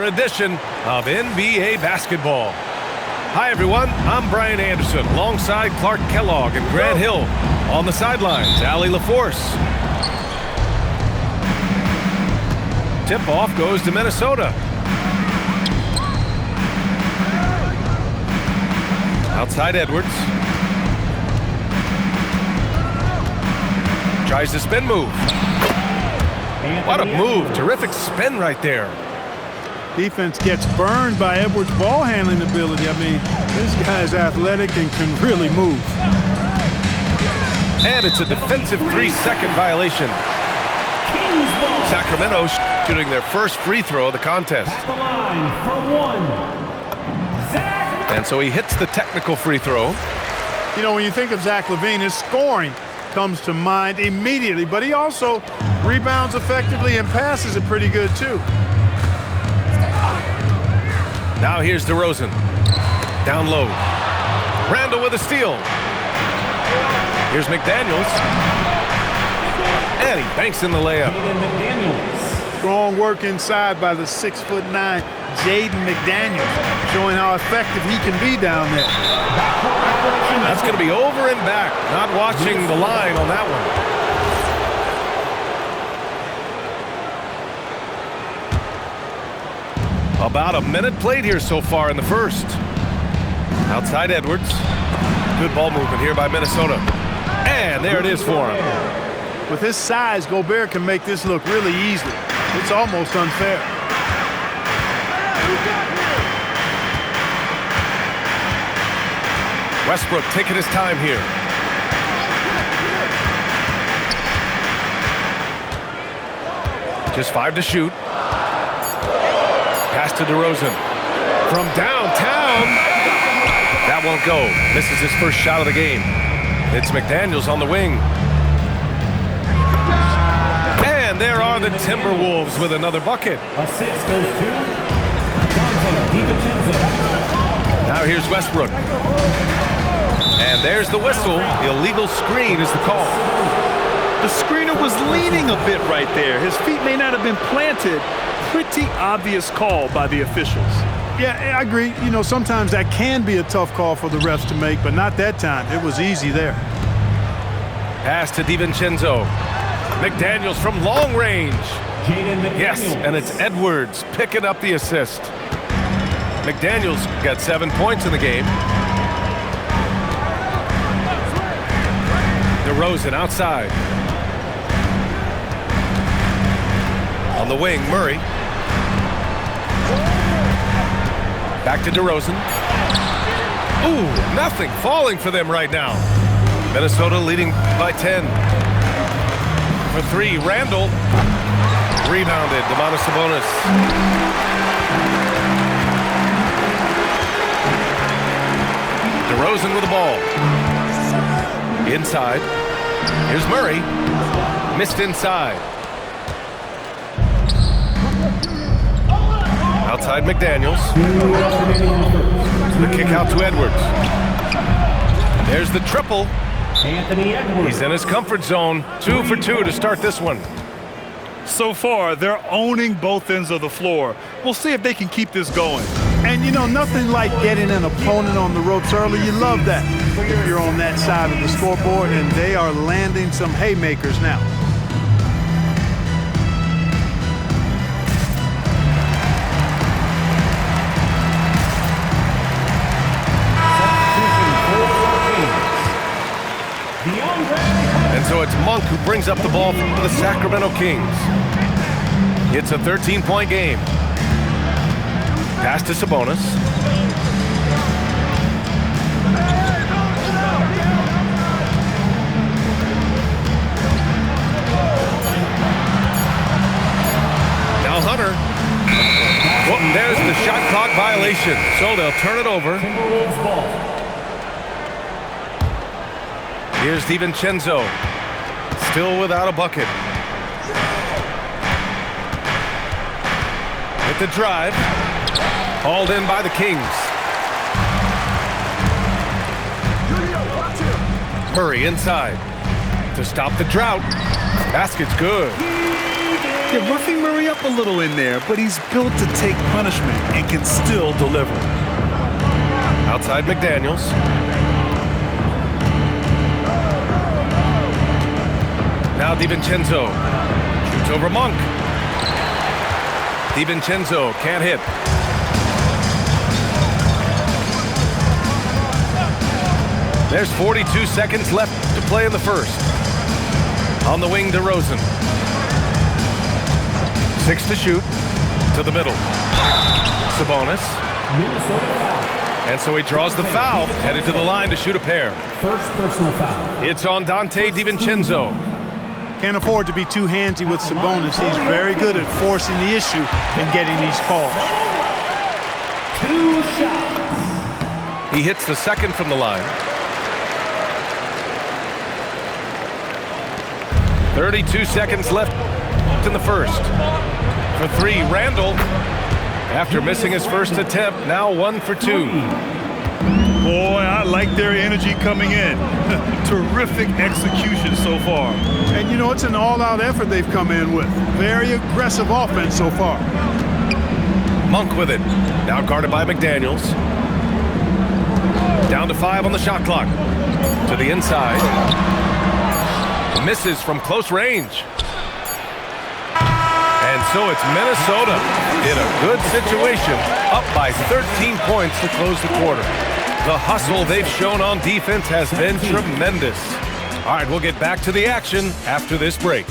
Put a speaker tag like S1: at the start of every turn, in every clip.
S1: edition of NBA basketball. Hi, everyone. I'm Brian Anderson alongside Clark Kellogg and Grant Hill. On the sidelines, Allie LaForce. Tip-off goes to Minnesota. Outside Edwards. Tries the spin move. What a move. Terrific spin right there.
S2: Defense gets burned by Edwards' ball handling ability. I mean, this guy's athletic and can really move.
S1: And it's a defensive 3-second violation. Sacramento shooting their first free throw of the contest.
S3: At the line for one.
S1: And so he hits the technical free throw.
S2: You know, when you think of Zach LaVine, his scoring comes to mind immediately, but he also rebounds effectively and passes it pretty good too.
S1: Now here's DeRozan. Down low. Randall with a steal. Here's McDaniels. And he banks in the layup.
S2: Strong work inside by the 6'9" Jaden McDaniels, showing how effective he can be down there.
S1: That's going to be over and back. Not watching the line on that one. About a minute played here so far in the first. Outside Edwards. Good ball movement here by Minnesota. And there it is for him.
S2: With his size, Gobert can make this look really easy. It's almost unfair.
S1: Westbrook taking his time here. Just 5 to shoot. Pass to DeRozan. From downtown. That won't go. This is his first shot of the game. It's McDaniels on the wing. And there are the Timberwolves with another bucket.
S3: Assist goes to DiVincenzo.
S1: Now here's Westbrook. And there's the whistle. Illegal screen is the call.
S4: The screener was leaning a bit right there. His feet may not have been planted. Pretty obvious call by the officials.
S2: Yeah, I agree. You know, sometimes that can be a tough call for the refs to make, but not that time. It was easy there.
S1: Pass to DiVincenzo. McDaniels from long range. Yes, and it's Edwards picking up the assist. McDaniels got 7 points in the game. DeRozan outside. On the wing, Murray. Back to DeRozan. Ooh, nothing falling for them right now. Minnesota leading by 10. For 3, Randall. Rebounded, Domantas Sabonis. DeRozan with the ball. Inside. Here's Murray. Missed inside. Outside McDaniels. The kick out to Edwards. There's the triple.
S3: Anthony Edwards.
S1: He's in his comfort zone. 2 for 2 to start this one.
S4: So far, they're owning both ends of the floor. We'll see if they can keep this going.
S2: And, you know, nothing like getting an opponent on the ropes early. You love that if you're on that side of the scoreboard, and they are landing some haymakers now.
S1: And so it's Monk who brings up the ball for the Sacramento Kings. It's a 13-point game. Pass to Sabonis. Now Hunter. Well, there's the shot clock violation. So they'll turn it over.
S3: Timberwolves ball.
S1: Here's DiVincenzo. Still without a bucket. With the drive. Hauled in by the Kings. Murray inside to stop the drought. Basket's good.
S4: They're roughing Murray up a little in there, but he's built to take punishment and can still deliver.
S1: Outside McDaniels. Now DiVincenzo shoots over Monk. DiVincenzo can't hit. There's 42 seconds left to play in the first. On the wing, DeRozan. 6 to shoot. To the middle. Sabonis. And so he draws the foul, headed to the line to shoot a pair.
S3: First personal foul.
S1: It's on Dante DiVincenzo.
S2: Can't afford to be too handsy with Sabonis. He's very good at forcing the issue and getting these calls.
S3: 2 shots.
S1: He hits the second from the line. 32 seconds left in the first. For 3, Randall. After missing his first attempt, now 1 for 2.
S4: Boy, I like their energy coming in. Terrific execution so far.
S2: And you know, it's an all-out effort they've come in with. Very aggressive offense so far.
S1: Monk with it. Now guarded by McDaniels. Down to 5 on the shot clock. To the inside. Misses from close range. And so it's Minnesota in a good situation, up by 13 points to close the quarter. The hustle they've shown on defense has been tremendous. All right, we'll get back to the action after this break.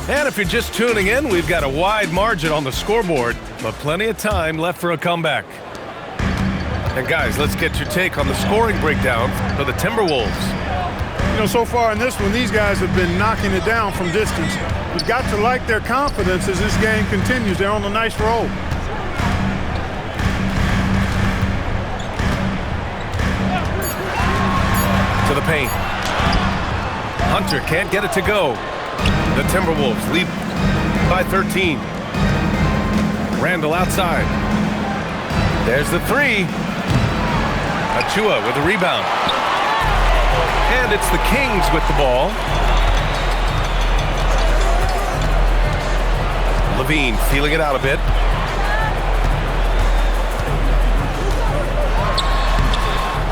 S1: And if you're just tuning in, we've got a wide margin on the scoreboard, but plenty of time left for a comeback. And guys, let's get your take on the scoring breakdown for the Timberwolves.
S2: You know, so far in this one, these guys have been knocking it down from distance. You've got to like their confidence as this game continues. They're on a nice roll.
S1: To the paint. Hunter can't get it to go. The Timberwolves lead by 13. Randall outside. There's the 3. Achua with a rebound. And it's the Kings with the ball. Levine feeling it out a bit.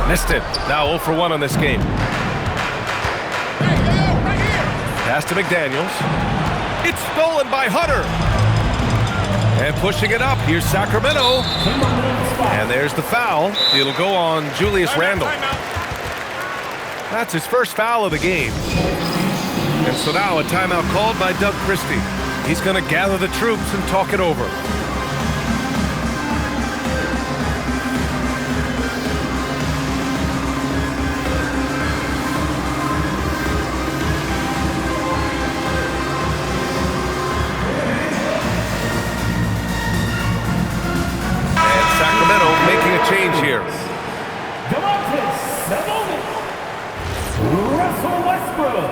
S1: Missed it. Now 0 for 1 on this game. Pass to McDaniels. It's stolen by Hunter. And pushing it up, here's Sacramento. And there's the foul. It'll go on Julius Randle. That's his first foul of the game. And so now a timeout called by Doug Christie. He's going to gather the troops and talk it over. Change here.
S3: Russell Westbrook.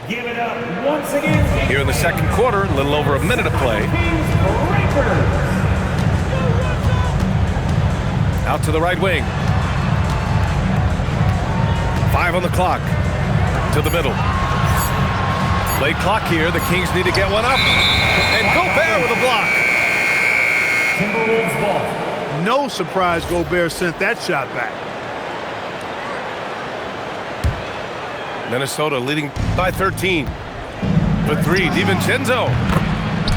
S3: Give it up once again.
S1: Here in the second quarter, a little over a minute of play. Out to the right wing. 5 on the clock. To the middle. Late clock here. The Kings need to get one up. And Gobert with a block.
S3: Timberwolves ball.
S2: No surprise Gobert sent that shot back.
S1: Minnesota leading by 13. For 3, DiVincenzo.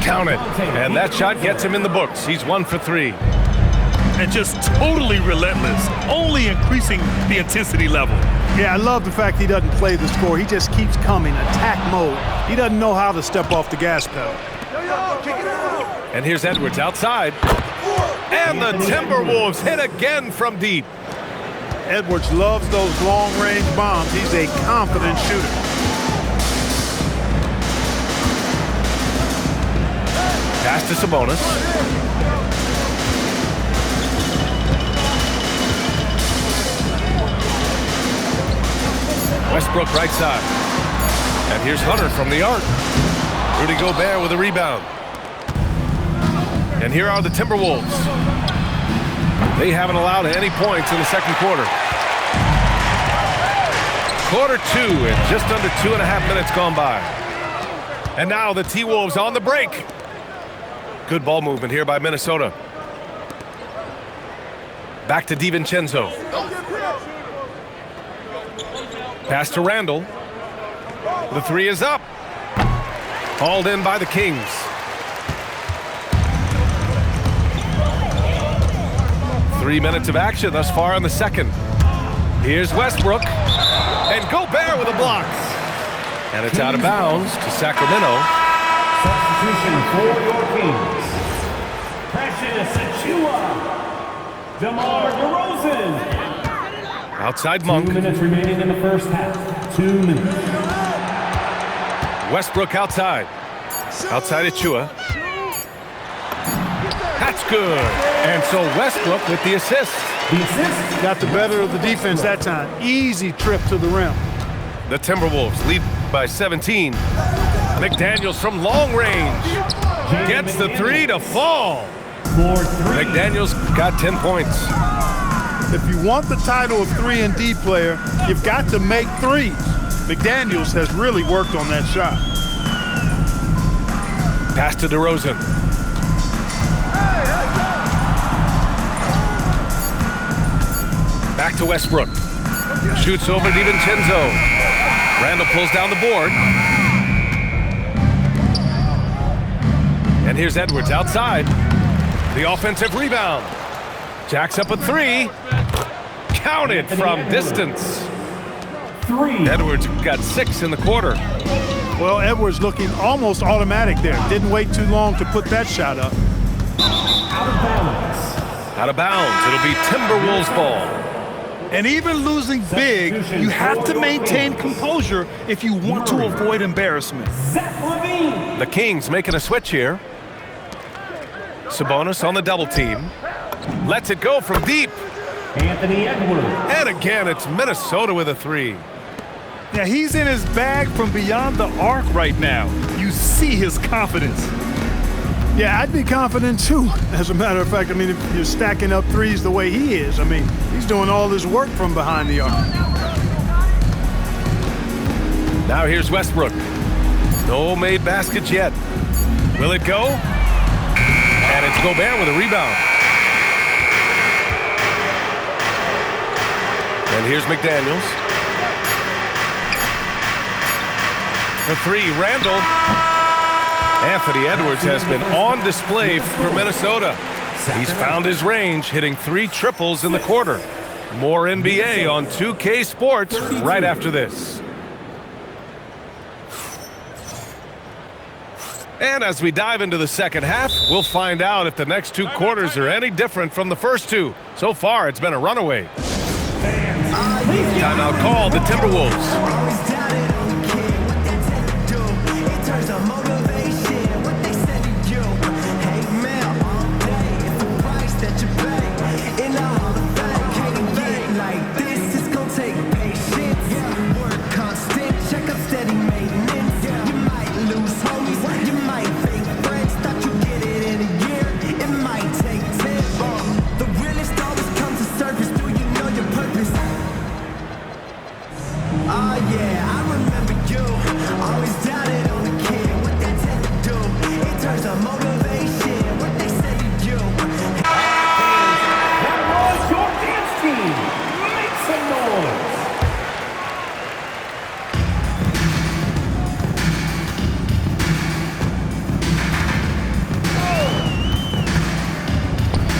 S1: Count it. And that shot gets him in the books. He's 1 for 3.
S4: And just totally relentless, only increasing the intensity level.
S2: Yeah, I love the fact he doesn't play the score. He just keeps coming, attack mode. He doesn't know how to step off the gas pedal.
S1: And here's Edwards outside. And the Timberwolves hit again from deep.
S2: Edwards loves those long-range bombs. He's a confident shooter.
S1: Pass to Sabonis. Westbrook right side. And here's Hunter from the arc. Rudy Gobert with a rebound. And here are the Timberwolves. They haven't allowed any points in the second quarter. Quarter 2 and just under 2.5 minutes gone by. And now the T-Wolves on the break. Good ball movement here by Minnesota. Back to DiVincenzo. Pass to Randall. The three is up. Hauled in by the Kings. Three minutes of action thus far in the second. Here's Westbrook. And Gobert with a block. And it's out of bounds to Sacramento.
S3: Substitution for your Kings. Precious Achiuwa. DeMar DeRozan.
S1: Outside Monk.
S3: 2 minutes remaining in the first half. 2 minutes.
S1: Westbrook outside. Outside Achiuwa. That's good. And so Westbrook with the assist.
S3: The assist.
S2: Got the better of the defense that time. Easy trip to the rim.
S1: The Timberwolves lead by 17. McDaniels from long range. Gets the three to fall. McDaniels got 10 points.
S2: If you want the title of 3-and-D player, you've got to make threes. McDaniels has really worked on that shot.
S1: Pass to DeRozan. Back to Westbrook. Shoots over DiVincenzo. Randall pulls down the board. And here's Edwards outside. The offensive rebound. Jacks up a three. Counted from distance. Edwards got 6 in the quarter.
S2: Well, Edwards looking almost automatic there. Didn't wait too long to put that shot up.
S3: Out of bounds.
S1: Out of bounds. It'll be Timberwolves ball.
S4: And even losing big, you have to maintain composure if you want to avoid embarrassment.
S3: Zach LaVine.
S1: The Kings making a switch here. Sabonis on the double team. Lets it go from deep.
S3: Anthony Edwards.
S1: And again, it's Minnesota with a three.
S4: Yeah, he's in his bag from beyond the arc right now. You see his confidence.
S2: Yeah, I'd be confident too. As a matter of fact, I mean, if you're stacking up threes the way he is, I mean, he's doing all this work from behind the arc.
S1: Now here's Westbrook. No made baskets yet. Will it go? And it's Gobert with a rebound. And here's McDaniels. For three, Randall. Anthony Edwards has been on display for Minnesota. He's found his range, hitting 3 triples in the quarter. More NBA on 2K Sports right after this. And as we dive into the second half, we'll find out if the next 2 quarters are any different from the first 2. So far, it's been a runaway. Timeout called, the Timberwolves.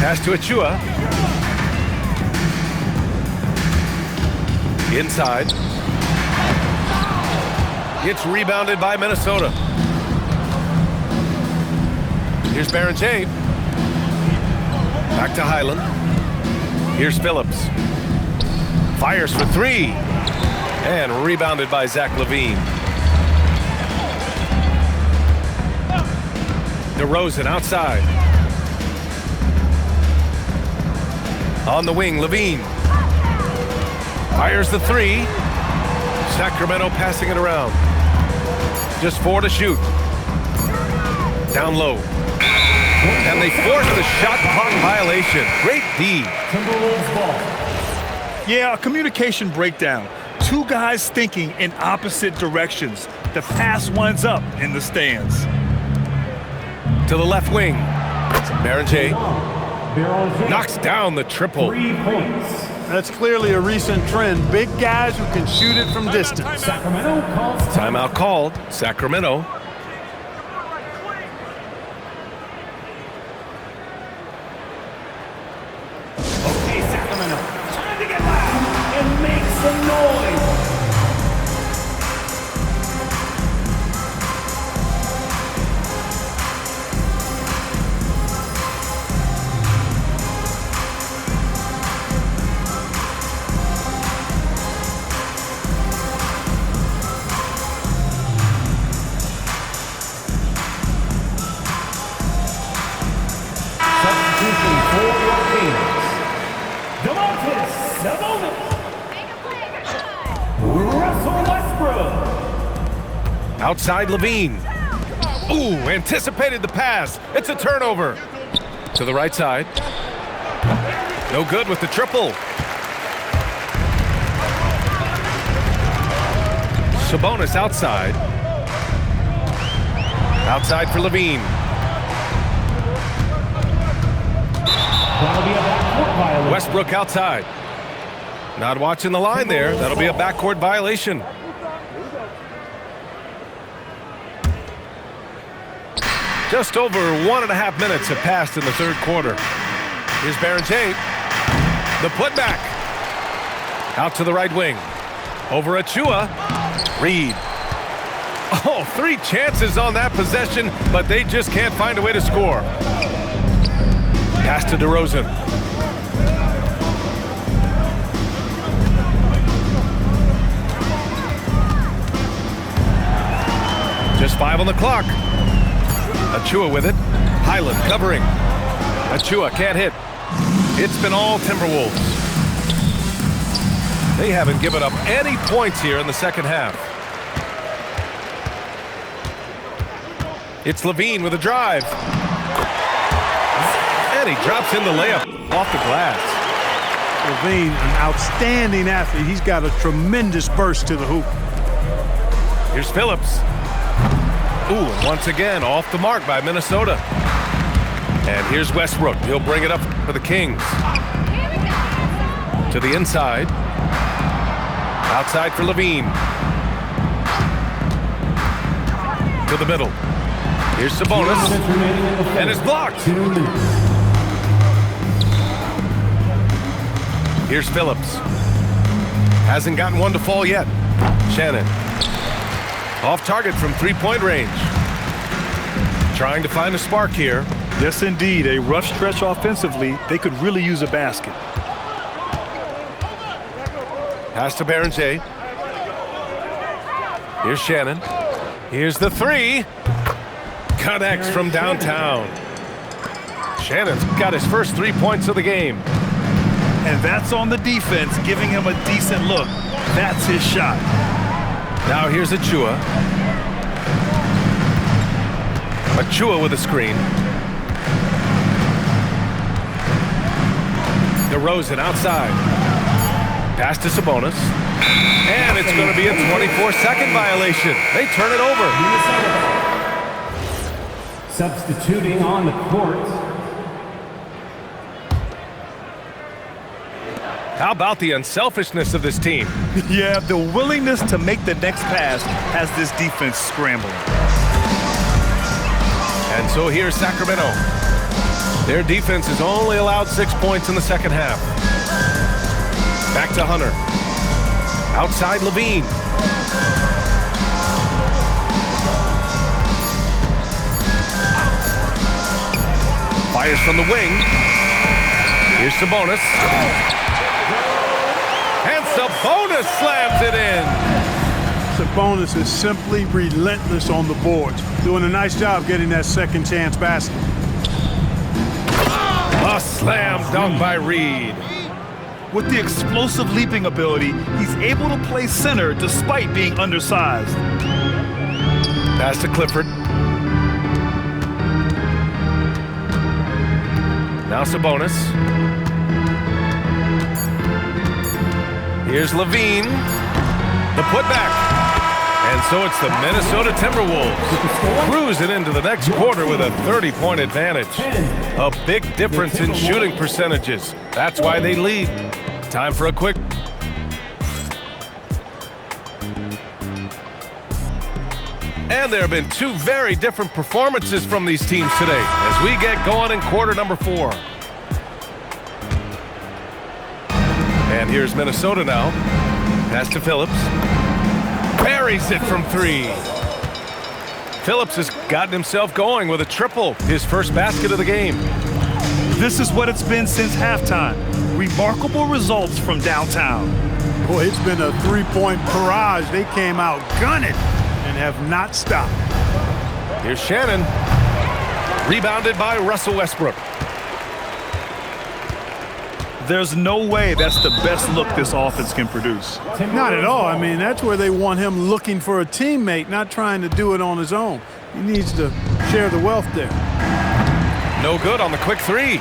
S1: Pass to Achiuwa. Inside. It's rebounded by Minnesota. Here's Barrett-James. Back to Highland. Here's Phillips. Fires for 3. And rebounded by Zach LaVine. DeRozan outside. On the wing, LaVine. Fires the 3. Sacramento passing it around. Just 4 to shoot. Down low. And they force the shot clock violation. Great D.
S3: Timberwolves ball.
S4: Yeah, a communication breakdown. Two guys thinking in opposite directions. The pass winds up in the stands.
S1: To the left wing. Berenger
S3: Berenger.
S1: knocks down the triple.
S3: 3 points.
S2: That's clearly a recent trend. Big guys who can shoot it from distance.
S3: Sacramento calls
S1: Timeout called. Sacramento.
S3: Okay, Sacramento. Time to get loud and make some noise. Substitution for your Kings. Demontis Sabonis. Russell Westbrook.
S1: Outside Levine. Ooh, anticipated the pass. It's a turnover. To the right side. No good with the triple. Sabonis outside. Outside for Levine.
S3: That'll be a backcourt violation.
S1: Westbrook outside. Not watching the line there. That'll be a backcourt violation. Just over 1.5 minutes have passed in the third quarter. Here's Berenger. The putback. Out to the right wing. Over Achua. Reed. Oh, 3 chances on that possession, but they just can't find a way to score. Pass to DeRozan. Just 5 on the clock. Achua with it. Highland covering. Achua can't hit. It's been all Timberwolves. They haven't given up any points here in the second half. It's Levine with a drive. And he drops in the layup off the glass.
S2: Levine, an outstanding athlete. He's got a tremendous burst to the hoop.
S1: Here's Phillips. Ooh, and once again, off the mark by Minnesota. And here's Westbrook. He'll bring it up for the Kings. To the inside. Outside for Levine. To the middle. Here's Sabonis. And it's blocked.
S3: 2 minutes.
S1: Here's Phillips. Hasn't gotten one to fall yet. Shannon. Off target from 3-point range. Trying to find a spark here.
S4: Yes, indeed. A rough stretch offensively. They could really use a basket.
S1: Pass to Berenger. Here's Shannon. Here's the 3. Connects from downtown. Shannon's got his first 3 points of the game.
S4: And that's on the defense, giving him a decent look. That's his shot.
S1: Now here's Achua. Achua with a screen. DeRozan outside. Pass to Sabonis. And it's going to be a 24-second violation. They turn it over.
S3: Substituting on the court.
S1: How about the unselfishness of this team?
S4: Yeah, the willingness to make the next pass has this defense scrambling.
S1: And so here's Sacramento. Their defense has only allowed 6 points in the second half. Back to Hunter. Outside Levine. Fires from the wing. Here's Sabonis. And Sabonis slams it in.
S2: Sabonis is simply relentless on the boards. Doing a nice job getting that second chance basket.
S1: A slam dunk by Reed.
S4: With the explosive leaping ability, he's able to play center despite being undersized.
S1: Pass to Clifford. Now Sabonis. Here's Levine. The putback. And so it's the Minnesota Timberwolves cruising into the next quarter with a 30-point advantage. A big difference in shooting percentages. That's why they lead. Time for a quick. And there have been two very different performances from these teams today as we get going in quarter number 4. And here's Minnesota now. Pass to Phillips. Buries it from 3. Phillips has gotten himself going with a triple, his first basket of the game.
S4: This is what it's been since halftime. Remarkable results from downtown.
S2: Boy, it's been a three-point barrage. They came out gunning and have not stopped.
S1: Here's Shannon. Rebounded by Russell Westbrook.
S4: There's no way that's the best look this offense can produce.
S2: Not at all. I mean, that's where they want him looking for a teammate, not trying to do it on his own. He needs to share the wealth there.
S1: No good on the quick 3.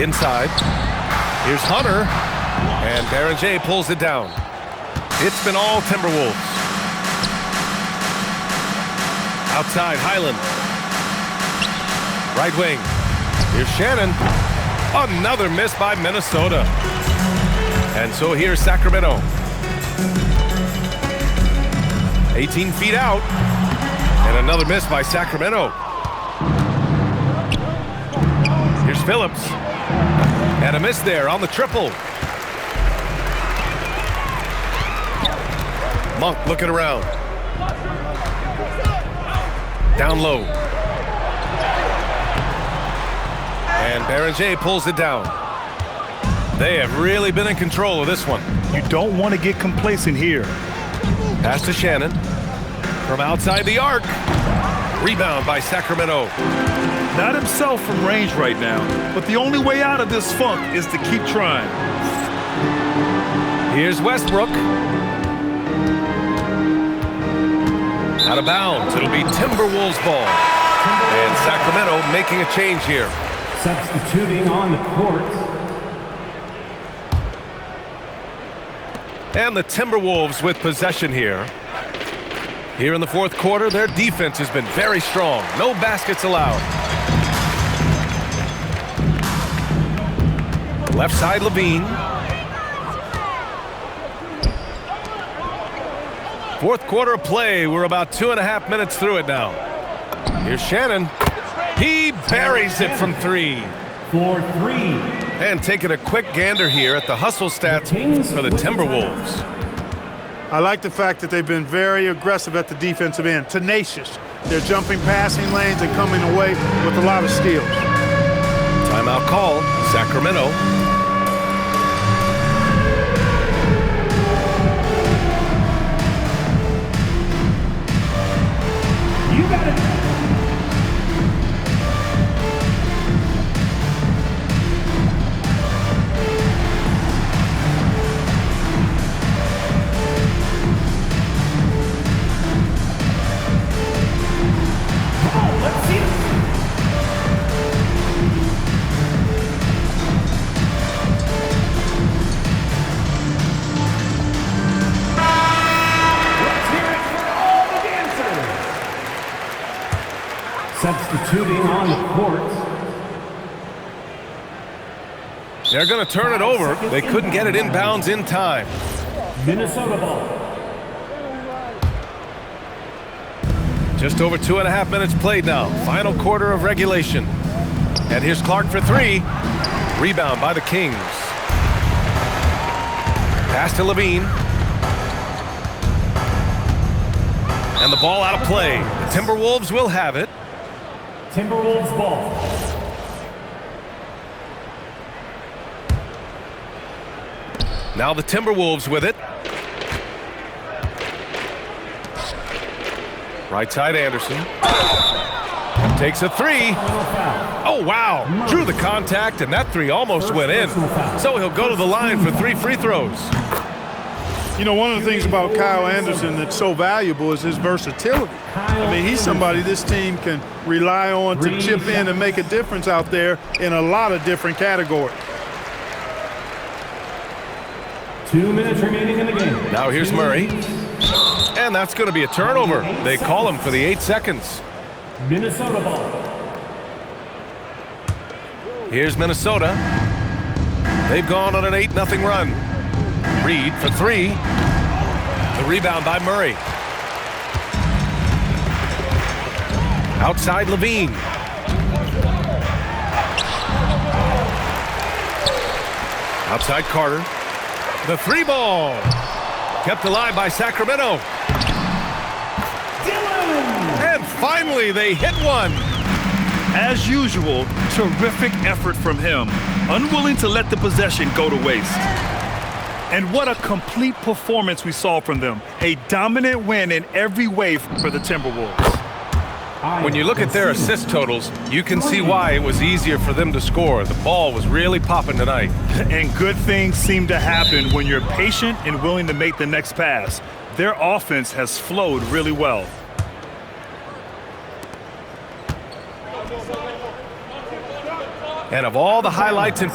S1: Inside. Here's Hunter. And Baron J pulls it down. It's been all Timberwolves. Outside, Highland. Right wing. Here's Shannon. Another miss by Minnesota. And so here's Sacramento. 18 feet out. And another miss by Sacramento. Here's Phillips. And a miss there on the triple. Monk looking around. Down low. And Baron J pulls it down. They have really been in control of this one.
S4: You don't want to get complacent here.
S1: Pass to Shannon. From outside the arc. Rebound by Sacramento.
S4: Not himself from range right now, but the only way out of this funk is to keep trying.
S1: Here's Westbrook. Out of bounds. It'll be Timberwolves ball. And Sacramento making a change here.
S3: Substituting on the court.
S1: And the Timberwolves with possession here. Here in the fourth quarter, their defense has been very strong. No baskets allowed. Left side, Levine. Fourth quarter of play. We're about 2.5 minutes through it now. Here's Shannon. He buries it from 3.
S3: For 3.
S1: And taking a quick gander here at the hustle stats for the Timberwolves.
S2: I like the fact that they've been very aggressive at the defensive end, tenacious. They're jumping passing lanes and coming away with a lot of steals.
S1: Timeout call, Sacramento.
S3: You got it. Substituting on the court.
S1: They're going to turn it over. They couldn't get it inbounds in time.
S3: Minnesota ball.
S1: Just over 2.5 minutes played now. Final quarter of regulation. And here's Clark for 3. Rebound by the Kings. Pass to Levine. And the ball out of play. The Timberwolves will have it.
S3: Timberwolves ball.
S1: Now the Timberwolves with it. Right side, Anderson. Takes a 3. Oh, wow. Drew the contact, and that 3 almost went in. So he'll go to the line for 3 free throws.
S2: You know, one of the things about Kyle Anderson that's so valuable is his versatility. I mean, he's somebody this team can rely on to chip in and make a difference out there in a lot of different categories.
S3: 2 minutes remaining in the game.
S1: Now here's Murray. And that's going to be a turnover. They call him for the 8 seconds.
S3: Minnesota ball.
S1: Here's Minnesota. They've gone on an 8-0 run. Reed for 3. The rebound by Murray. Outside Levine. Outside Carter. The 3 ball. Kept alive by Sacramento. And finally they hit one.
S4: As usual, terrific effort from him, unwilling to let the possession go to waste. And what a complete performance we saw from them. A dominant win in every way for the Timberwolves.
S1: When you look at their assist totals, you can see why it was easier for them to score. The ball was really popping tonight.
S4: And good things seem to happen when you're patient and willing to make the next pass. Their offense has flowed really well.
S1: And of all the highlights in